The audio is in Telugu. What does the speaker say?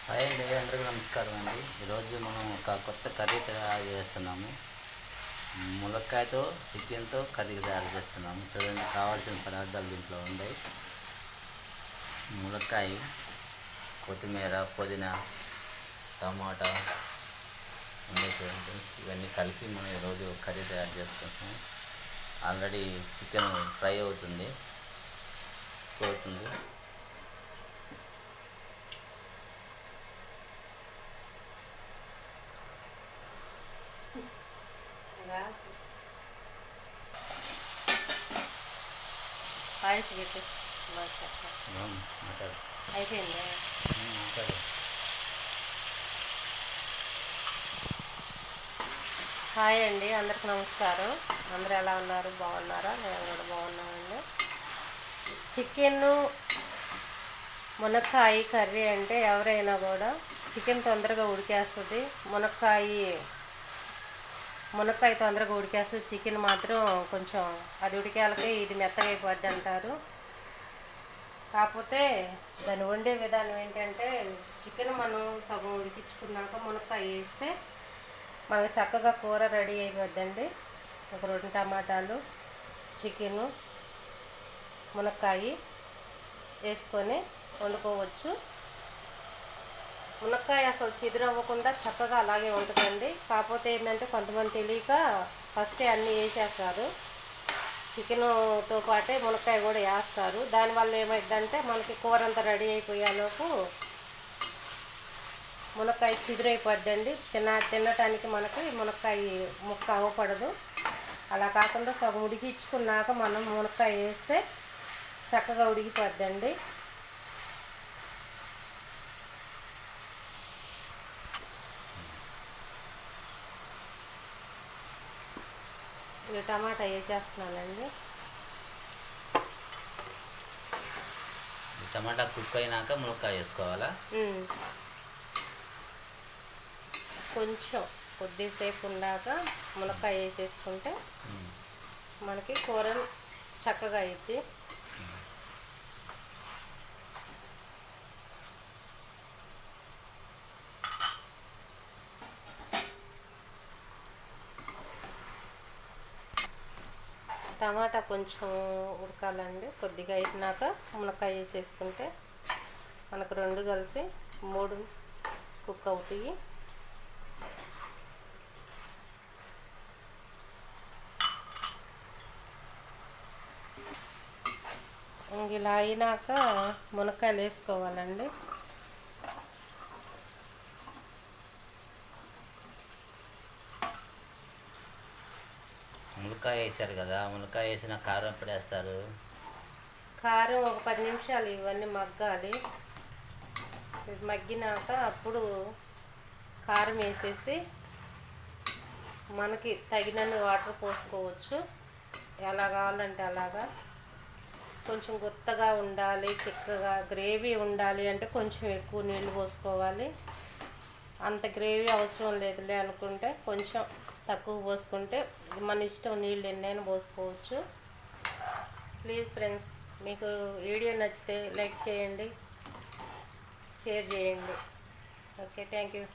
హాయ్ అండి, అందరికీ నమస్కారం అండి. ఈరోజు మనం ఒక కొత్త కర్రీ తయారు చేస్తున్నాము. ములక్కాయతో చికెన్తో కర్రీ తయారు చేస్తున్నాము. చూడండి, కావాల్సిన పదార్థాలు దీంట్లో ఉన్నాయి. ములక్కాయ, కొత్తిమీర, పుదీనా, టమాటా ఉన్నాయి. చూడండి, ఇవన్నీ కలిపి మనం ఈరోజు కర్రీ తయారు చేసుకుంటున్నాం. ఆల్రెడీ చికెన్ ఫ్రై అవుతుంది. వాయిస్ పెట్టు. మాట్లాడు. అయిపోయిందా? మాట్లాడు. హాయ్ అండి, అందరికి నమస్కారం. అందరూ ఎలా ఉన్నారు? బాగున్నారా? నేను కూడా బాగున్నానండి. చికెన్ మునక్కాయ కర్రీ అంటే ఎవరైనా కూడా చికెన్ తొందరగా ఉడికేస్తుంది, మునక్కాయ తొందరగా ఉడికేస్తుంది. చికెన్ మాత్రం కొంచెం అది ఉడికేలకే ఇది మెత్తగా అయిపోద్ది అంటారు. కాకపోతే దాన్ని వండే విధానం ఏంటంటే, చికెన్ మనం సగం ఉడికించుకున్నాక మునక్కాయ వేస్తే మనకు చక్కగా కూర రెడీ అయిపోద్దండి. ఒక 2 టమాటాలు, చికెను, మునక్కాయ వేసుకొని వండుకోవచ్చు. మునక్కాయ అసలు చిదురవ్వకుండా చక్కగా అలాగే ఉంటుందండి. కాకపోతే ఏంటంటే కొంతమంది తెలియక ఫస్టే అన్నీ వేసేస్తారు. చికెన్తో పాటే మునక్కాయ కూడా వేస్తారు. దానివల్ల ఏమైందంటే మనకి కూర అంతా రెడీ అయిపోయేలోపు మునక్కాయ చిదురైపోద్దండి. తినటానికి మనకి మునక్కాయ ముక్క అవ్వపడదు. అలా కాకుండా సగం ఉడికించుకున్నాక మనం మునక్కాయ వేస్తే చక్కగా ఉడికిపోద్దండి. ఇక టమాటా వేసేస్తున్నానండి. టమాటా కుక్ అయినాక మునక్కాయ వేసుకోవాలా? కొంచెం కొద్దిసేపు ఉండాక మునక్కాయ వేసేసుకుంటే మనకి కూర చక్కగా అయింది. టమాటా కొంచెం ఉడకాలండి. కొద్దిగా అయినాక మునక్కాయ వేసేసుకుంటే మనకు 2 కలిసి 3 కుక్ అవుతాయి. ఇలా అయినాక మునక్కాయలు వేసుకోవాలండి. మునక్కాయ వేసారు కదా, మునక్కాయ వేసిన కారం ఎప్పుడు వేస్తారు? కారం ఒక 10 నిమిషాలు ఇవన్నీ మగ్గాలి. మగ్గినాక అప్పుడు కారం వేసేసి మనకి తగినన్ని వాటర్ పోసుకోవచ్చు. ఎలా కావాలంటే అలాగా. కొంచెం గుత్తగా ఉండాలి, చిక్కగా గ్రేవీ ఉండాలి అంటే కొంచెం ఎక్కువ నీళ్ళు పోసుకోవాలి. అంత గ్రేవీ అవసరం లేదులే అనుకుంటే కొంచెం తక్కువ పోసుకుంటే మన ఇష్టం, నీళ్ళు ఎన్నైనా పోసుకోవచ్చు. ప్లీజ్ ఫ్రెండ్స్, మీకు వీడియో నచ్చితే లైక్ చేయండి, షేర్ చేయండి. Okay, thank you.